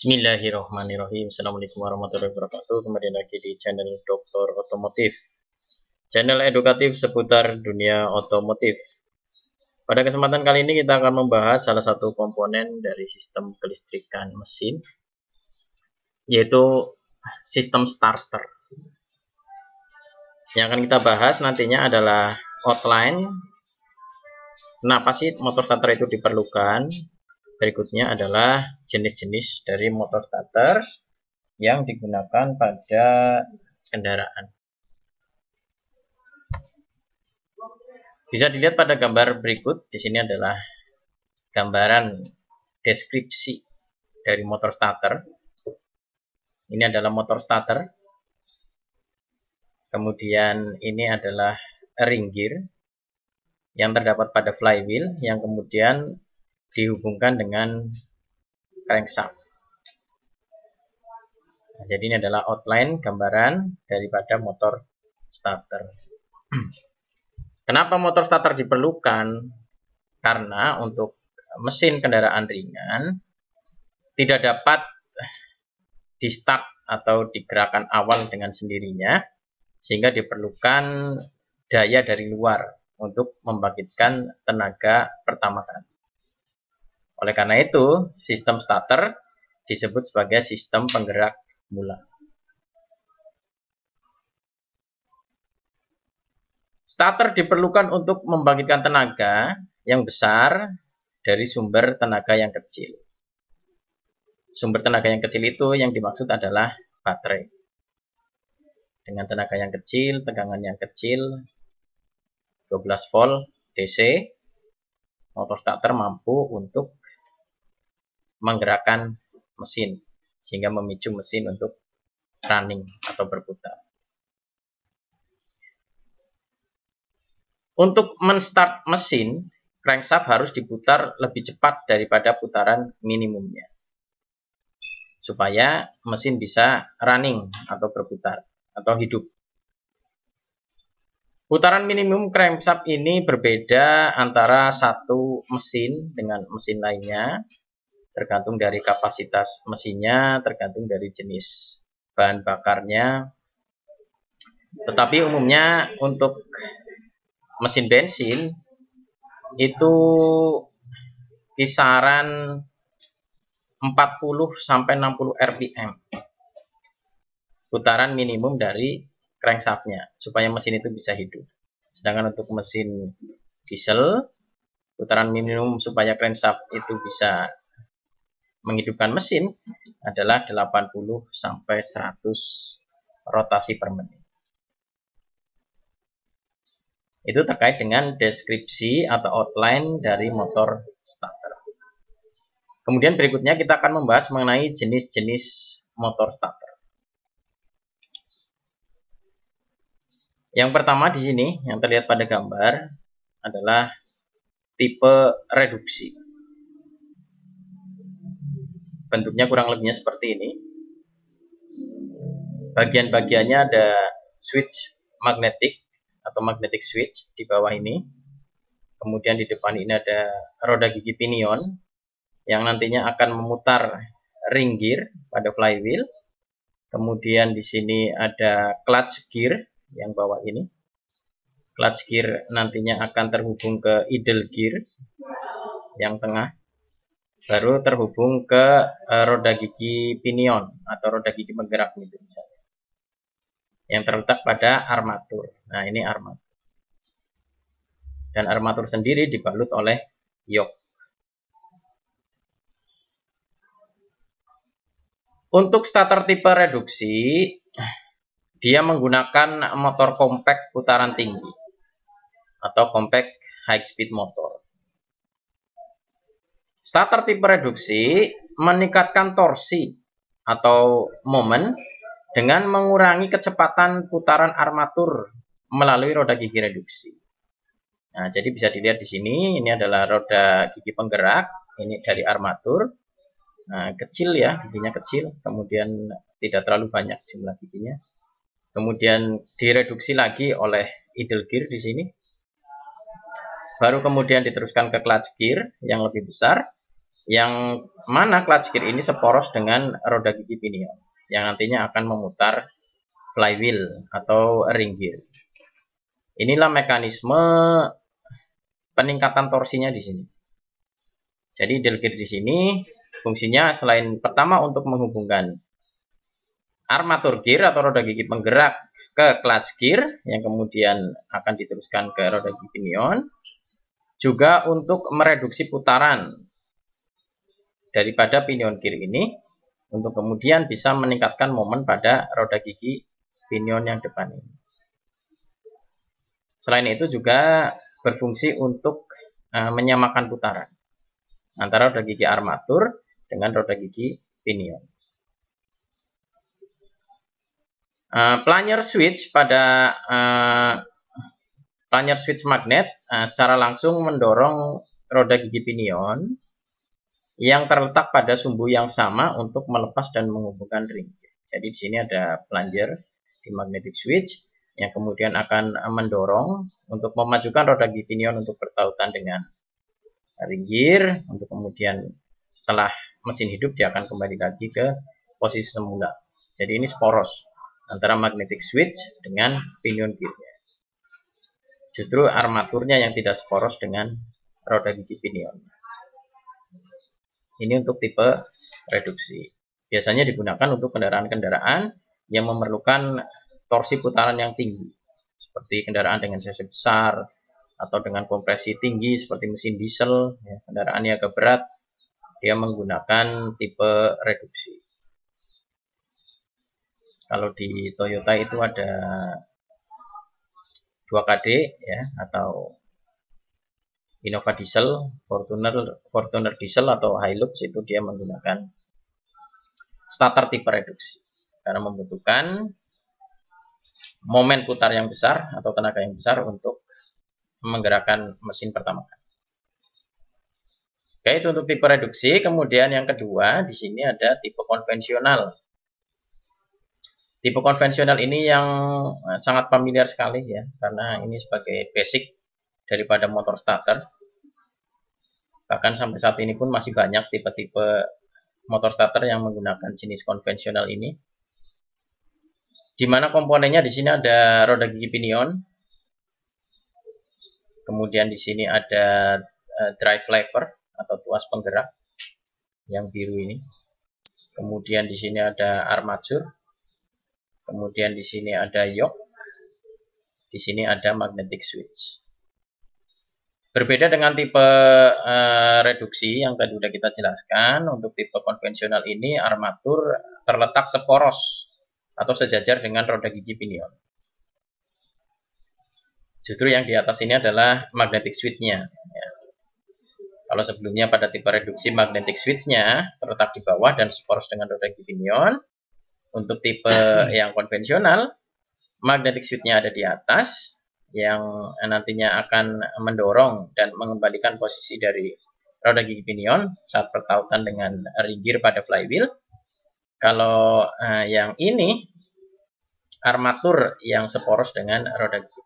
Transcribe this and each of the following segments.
Bismillahirrahmanirrahim. Assalamualaikum warahmatullahi wabarakatuh. Kembali lagi di channel Dr. Otomotif, channel edukatif seputar dunia otomotif. Pada kesempatan kali ini kita akan membahas salah satu komponen dari sistem kelistrikan mesin, yaitu sistem starter. Yang akan kita bahas nantinya adalah outline, kenapa sih motor starter itu diperlukan. Berikutnya adalah jenis-jenis dari motor starter yang digunakan pada kendaraan. Bisa dilihat pada gambar berikut. Di sini adalah gambaran deskripsi dari motor starter. Ini adalah motor starter. Kemudian ini adalah ring gear yang terdapat pada flywheel yang kemudian dihubungkan dengan crankshaft. Nah, jadi ini adalah outline gambaran daripada motor starter. Kenapa motor starter diperlukan? Karena untuk mesin kendaraan ringan tidak dapat di start atau digerakkan awal dengan sendirinya, sehingga diperlukan daya dari luar untuk membangkitkan tenaga pertama kali. Oleh karena itu, sistem starter disebut sebagai sistem penggerak mula. Starter diperlukan untuk membangkitkan tenaga yang besar dari sumber tenaga yang kecil. Sumber tenaga yang kecil itu yang dimaksud adalah baterai. Dengan tenaga yang kecil, tegangan yang kecil, 12 volt DC, motor starter mampu untuk menggerakkan mesin sehingga memicu mesin untuk running atau berputar. Untuk menstart mesin, crankshaft harus diputar lebih cepat daripada putaran minimumnya supaya mesin bisa running atau berputar atau hidup. Putaran minimum crankshaft ini berbeda antara satu mesin dengan mesin lainnya, tergantung dari kapasitas mesinnya, tergantung dari jenis bahan bakarnya. Tetapi umumnya untuk mesin bensin itu kisaran 40 sampai 60 rpm. Putaran minimum dari crankshaftnya supaya mesin itu bisa hidup. Sedangkan untuk mesin diesel, putaran minimum supaya crankshaft itu bisa menghidupkan mesin adalah 80 sampai 100 rotasi per menit. Itu terkait dengan deskripsi atau outline dari motor starter. Kemudian berikutnya kita akan membahas mengenai jenis-jenis motor starter. Yang pertama di sini yang terlihat pada gambar adalah tipe reduksi. Bentuknya kurang lebihnya seperti ini. Bagian-bagiannya ada switch magnetik atau magnetic switch di bawah ini. Kemudian di depan ini ada roda gigi pinion yang nantinya akan memutar ring gear pada flywheel. Kemudian di sini ada clutch gear yang bawah ini. Clutch gear nantinya akan terhubung ke idle gear yang tengah. Baru terhubung ke roda gigi pinion atau roda gigi penggerak gitu misalnya, yang terletak pada armatur. Nah, ini armatur. Dan armatur sendiri dibalut oleh yok. Untuk starter tipe reduksi, dia menggunakan motor compact putaran tinggi atau compact high speed motor. Starter tipe reduksi meningkatkan torsi atau momen dengan mengurangi kecepatan putaran armatur melalui roda gigi reduksi. Nah, jadi bisa dilihat di sini, ini adalah roda gigi penggerak, ini dari armatur. Nah, kecil ya, giginya kecil, kemudian tidak terlalu banyak jumlah giginya. Kemudian direduksi lagi oleh idle gear di sini. Baru kemudian diteruskan ke clutch gear yang lebih besar. Yang mana clutch gear ini seporos dengan roda gigi pinion yang nantinya akan memutar flywheel atau ring gear. Inilah mekanisme peningkatan torsinya di sini. Jadi idle gear di sini fungsinya selain pertama untuk menghubungkan armatur gear atau roda gigi penggerak ke clutch gear yang kemudian akan diteruskan ke roda gigi pinion, juga untuk mereduksi putaran daripada pinion gear ini untuk kemudian bisa meningkatkan momen pada roda gigi pinion yang depan ini. Selain itu juga berfungsi untuk menyamakan putaran antara roda gigi armatur dengan roda gigi pinion. Planer switch pada planer switch magnet secara langsung mendorong roda gigi pinion yang terletak pada sumbu yang sama untuk melepas dan menghubungkan ring. Jadi di sini ada plunger di magnetic switch yang kemudian akan mendorong untuk memajukan roda gigi pinion untuk bertautan dengan ring gear, untuk kemudian setelah mesin hidup dia akan kembali lagi ke posisi semula. Jadi ini poros antara magnetic switch dengan pinion gearnya. Justru armaturnya yang tidak seporos dengan roda gigi pinion. Ini untuk tipe reduksi. Biasanya digunakan untuk kendaraan-kendaraan yang memerlukan torsi putaran yang tinggi, seperti kendaraan dengan cc besar atau dengan kompresi tinggi seperti mesin diesel. Kendaraan yang agak berat dia menggunakan tipe reduksi. Kalau di Toyota itu ada 2KD ya, atau Innova Diesel, Fortuner Diesel atau Hilux, itu dia menggunakan starter tipe reduksi karena membutuhkan momen putar yang besar atau tenaga yang besar untuk menggerakkan mesin pertama kali. Oke, itu untuk tipe reduksi. Kemudian yang kedua di sini ada tipe konvensional. Tipe konvensional ini yang sangat familiar sekali ya, karena ini sebagai basic daripada motor starter. Bahkan sampai saat ini pun masih banyak tipe-tipe motor starter yang menggunakan jenis konvensional ini. Di mana komponennya di sini ada roda gigi pinion. Kemudian di sini ada drive lever atau tuas penggerak yang biru ini. Kemudian di sini ada armatur. Kemudian di sini ada yoke. Di sini ada magnetic switch. Berbeda dengan tipe reduksi yang tadi sudah kita jelaskan, untuk tipe konvensional ini armatur terletak seporos atau sejajar dengan roda gigi pinion. Justru yang di atas ini adalah magnetic switch-nya. Ya. Kalau sebelumnya pada tipe reduksi magnetic switch-nya terletak di bawah dan seporos dengan roda gigi pinion, untuk tipe yang konvensional magnetic switch-nya ada di atas, yang nantinya akan mendorong dan mengembalikan posisi dari roda gigi pinion saat pertautan dengan ring gear pada flywheel. Kalau yang ini armatur yang seporos dengan roda gigi.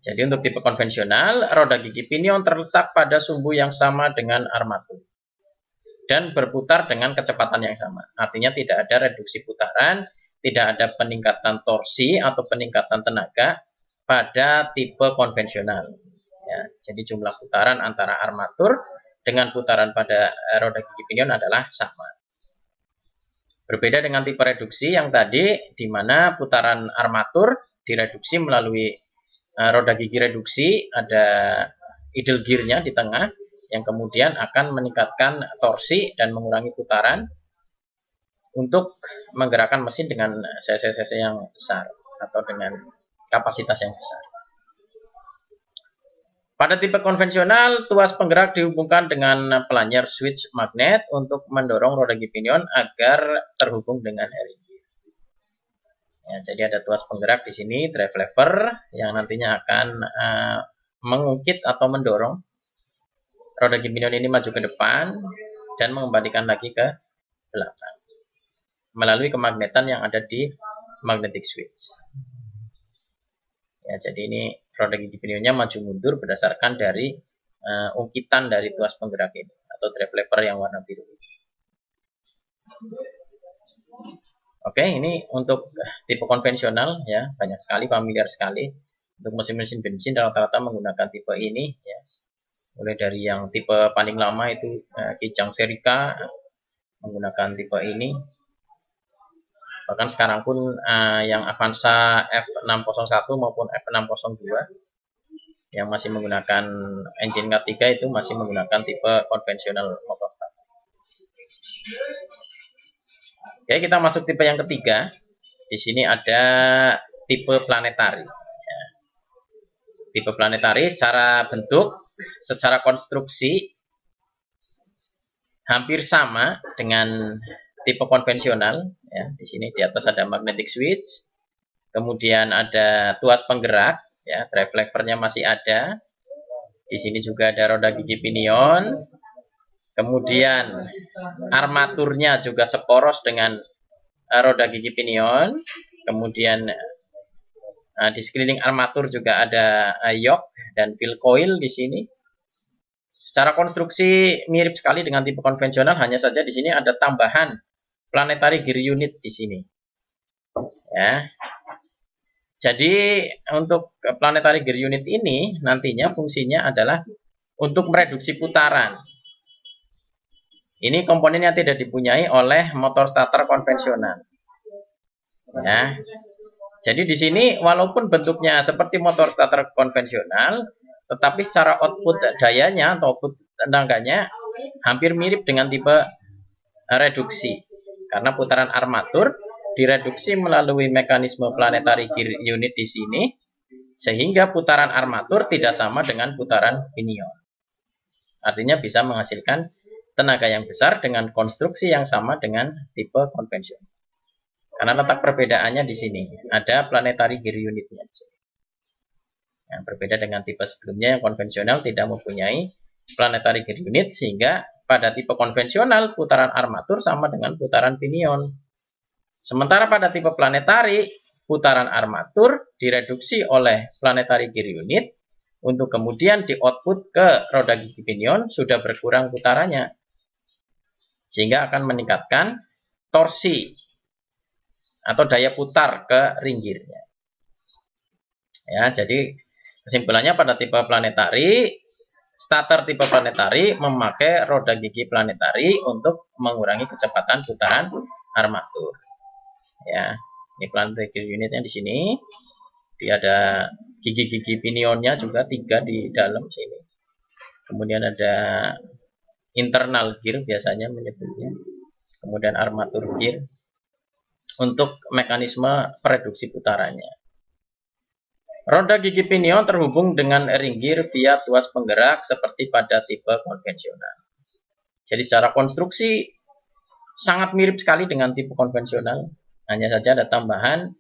Jadi untuk tipe konvensional, roda gigi pinion terletak pada sumbu yang sama dengan armatur dan berputar dengan kecepatan yang sama. Artinya tidak ada reduksi putaran, tidak ada peningkatan torsi atau peningkatan tenaga pada tipe konvensional. Ya, jadi jumlah putaran antara armatur dengan putaran pada roda gigi pinion adalah sama. Berbeda dengan tipe reduksi yang tadi, di mana putaran armatur direduksi melalui roda gigi reduksi, ada idle gear-nya di tengah, yang kemudian akan meningkatkan torsi dan mengurangi putaran untuk menggerakkan mesin dengan cc yang besar atau dengan kapasitas yang besar. Pada tipe konvensional, tuas penggerak dihubungkan dengan plunger switch magnet untuk mendorong roda gigi pinion agar terhubung dengan ring gear. Ya, jadi ada tuas penggerak di sini, drive lever, yang nantinya akan mengungkit atau mendorong roda gigi pinion ini maju ke depan dan mengembalikan lagi ke belakang melalui kemagnetan yang ada di magnetic switch. Ya, jadi ini roda gigi pinionnya maju mundur berdasarkan dari ungkitan dari tuas penggerak ini atau drive lever yang warna biru. Oke, ini untuk tipe konvensional ya, banyak sekali, familiar sekali. Untuk mesin-mesin bensin rata-rata menggunakan tipe ini ya. Mulai dari yang tipe paling lama itu Kijang Serica menggunakan tipe ini. Bahkan sekarang pun yang Avanza F601 maupun F602 yang masih menggunakan engine K3 itu masih menggunakan tipe konvensional motor starter. Oke, kita masuk tipe yang ketiga. Di sini ada tipe planetari. Ya. Tipe planetari secara bentuk, secara konstruksi hampir sama dengan tipe konvensional. Ya, di sini di atas ada magnetic switch, kemudian ada tuas penggerak. Ya, drive levernya masih ada. Di sini juga ada roda gigi pinion. Kemudian armaturnya juga seporos dengan roda gigi pinion. Kemudian di sekeliling armatur juga ada yoke dan pil coil di sini. Secara konstruksi mirip sekali dengan tipe konvensional, hanya saja di sini ada tambahan planetary gear unit di sini. Ya. Jadi untuk planetary gear unit ini nantinya fungsinya adalah untuk mereduksi putaran. Ini komponen yang tidak dipunyai oleh motor starter konvensional. Ya. Jadi di sini walaupun bentuknya seperti motor starter konvensional, tetapi secara output dayanya atau output tenaganya hampir mirip dengan tipe reduksi. Karena putaran armatur direduksi melalui mekanisme planetary gear unit di sini, sehingga putaran armatur tidak sama dengan putaran pinion. Artinya bisa menghasilkan tenaga yang besar dengan konstruksi yang sama dengan tipe konvensional. Karena letak perbedaannya di sini, ada planetary gear unitnya. Yang berbeda dengan tipe sebelumnya yang konvensional tidak mempunyai planetary gear unit, sehingga pada tipe konvensional putaran armatur sama dengan putaran pinion. Sementara pada tipe planetari, putaran armatur direduksi oleh planetary gear unit untuk kemudian di output ke roda gigi pinion sudah berkurang putarannya. Sehingga akan meningkatkan torsi atau daya putar ke ring gearnya. Ya, jadi kesimpulannya pada tipe planetari, starter tipe planetari memakai roda gigi planetari untuk mengurangi kecepatan putaran armatur. Ya, ini planetary gear unitnya di sini. Dia ada gigi-gigi pinionnya juga 3 di dalam sini. Kemudian ada internal gear biasanya menyebutnya. Kemudian armatur gear untuk mekanisme pereduksi putarannya. Roda gigi pinion terhubung dengan ring gear via tuas penggerak seperti pada tipe konvensional. Jadi secara konstruksi sangat mirip sekali dengan tipe konvensional. Hanya saja ada tambahan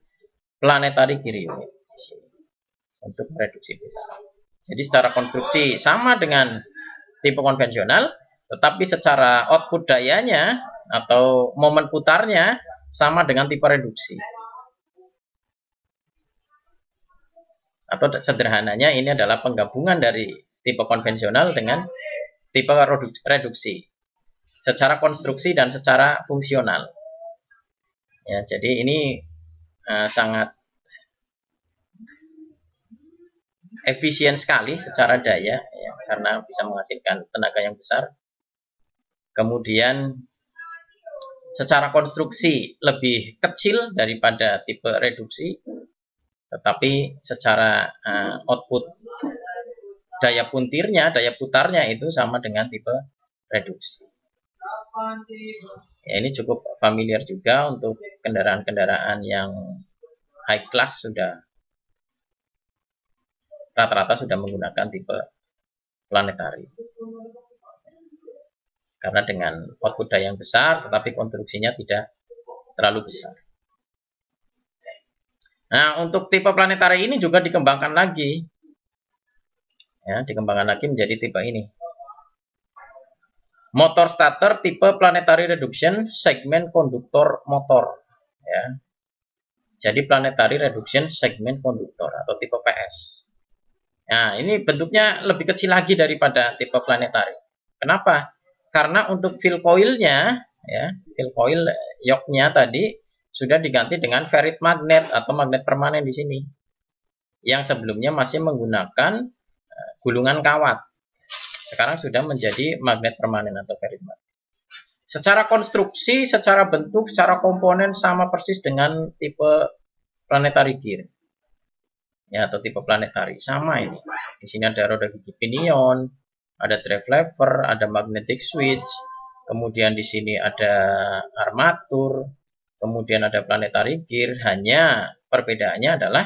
planetary gear unit di sini untuk mereduksi putaran. Jadi secara konstruksi sama dengan tipe konvensional, tetapi secara output dayanya atau momen putarnya sama dengan tipe reduksi. Atau sederhananya ini adalah penggabungan dari tipe konvensional dengan tipe reduksi secara konstruksi dan secara fungsional. Ya, jadi ini sangat efisien sekali secara daya ya, karena bisa menghasilkan tenaga yang besar. Kemudian secara konstruksi lebih kecil daripada tipe reduksi, tetapi secara output daya puntirnya, daya putarnya itu sama dengan tipe reduksi. Ya, ini cukup familiar juga untuk kendaraan-kendaraan yang high class, sudah rata-rata sudah menggunakan tipe planetari. Karena dengan output daya yang besar, tetapi konstruksinya tidak terlalu besar. Nah, untuk tipe planetari ini juga dikembangkan lagi. Ya, dikembangkan lagi menjadi tipe ini. Motor starter tipe planetary reduction segmen konduktor motor. Ya. Jadi planetary reduction segmen konduktor atau tipe PS. Nah, ini bentuknya lebih kecil lagi daripada tipe planetari. Kenapa? Karena untuk fill coilnya, ya, fill coil yoknya tadi sudah diganti dengan ferrit magnet atau magnet permanen di sini. Yang sebelumnya masih menggunakan gulungan kawat. Sekarang sudah menjadi magnet permanen atau ferrit magnet. Secara konstruksi, secara bentuk, secara komponen sama persis dengan tipe planetary gear. Ya, atau tipe planetary. Sama ini. Di sini ada roda gigi pinion, ada drive lever, ada magnetic switch, kemudian di sini ada armatur, kemudian ada planetary gear. Hanya perbedaannya adalah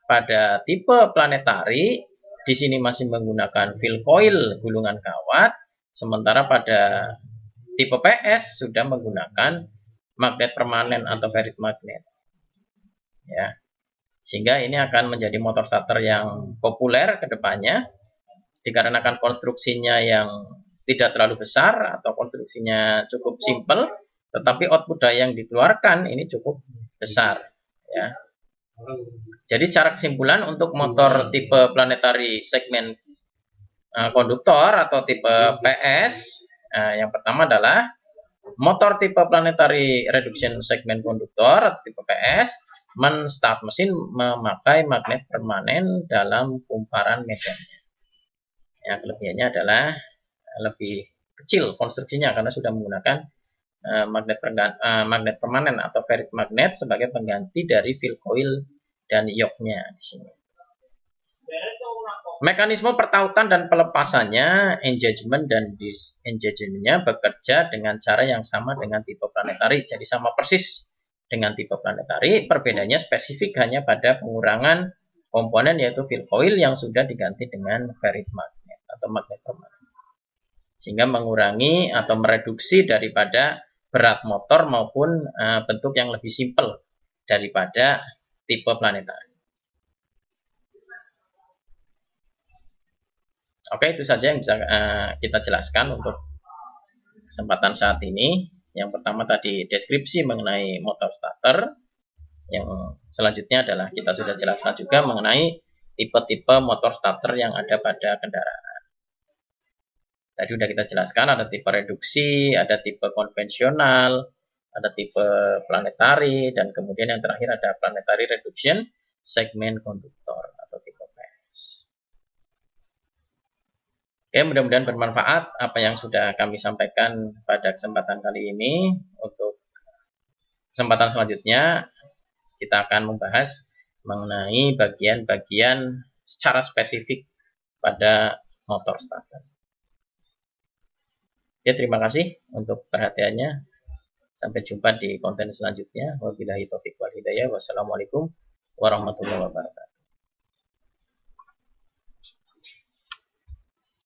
pada tipe planetary di sini masih menggunakan fill coil gulungan kawat, sementara pada tipe PS sudah menggunakan magnet permanen atau ferrit magnet. Ya. Sehingga ini akan menjadi motor starter yang populer ke depannya dikarenakan konstruksinya yang tidak terlalu besar atau konstruksinya cukup simple, tetapi output daya yang dikeluarkan ini cukup besar, ya. Jadi secara kesimpulan untuk motor tipe planetary segmen konduktor atau tipe PS, yang pertama adalah motor tipe planetary reduction segmen konduktor atau tipe PS men-start mesin memakai magnet permanen dalam kumparan medannya. Ya, kelebihannya adalah lebih kecil konstruksinya karena sudah menggunakan magnet permanen atau ferrit magnet sebagai pengganti dari fill coil dan yoknya di sini. Mekanisme pertautan dan pelepasannya, engagement dan disengagement-nya bekerja dengan cara yang sama dengan tipe planetary. Jadi sama persis dengan tipe planetary, perbedaannya spesifik hanya pada pengurangan komponen yaitu fill coil yang sudah diganti dengan ferrit magnet atau magnet permanen. Sehingga mengurangi atau mereduksi daripada berat motor maupun bentuk yang lebih simpel daripada tipe planetary. Oke, itu saja yang bisa kita jelaskan untuk kesempatan saat ini. Yang pertama tadi deskripsi mengenai motor starter. Yang selanjutnya adalah kita sudah jelaskan juga mengenai tipe-tipe motor starter yang ada pada kendaraan. Tadi sudah kita jelaskan ada tipe reduksi, ada tipe konvensional, ada tipe planetary, dan kemudian yang terakhir ada planetary reduction segmen konduktor atau tipe PS. Oke, mudah-mudahan bermanfaat apa yang sudah kami sampaikan pada kesempatan kali ini. Untuk kesempatan selanjutnya, kita akan membahas mengenai bagian-bagian secara spesifik pada motor starter. Oke, terima kasih untuk perhatiannya. Sampai jumpa di konten selanjutnya. Wabillahi taufiq wal hidayah. Wassalamualaikum warahmatullahi wabarakatuh.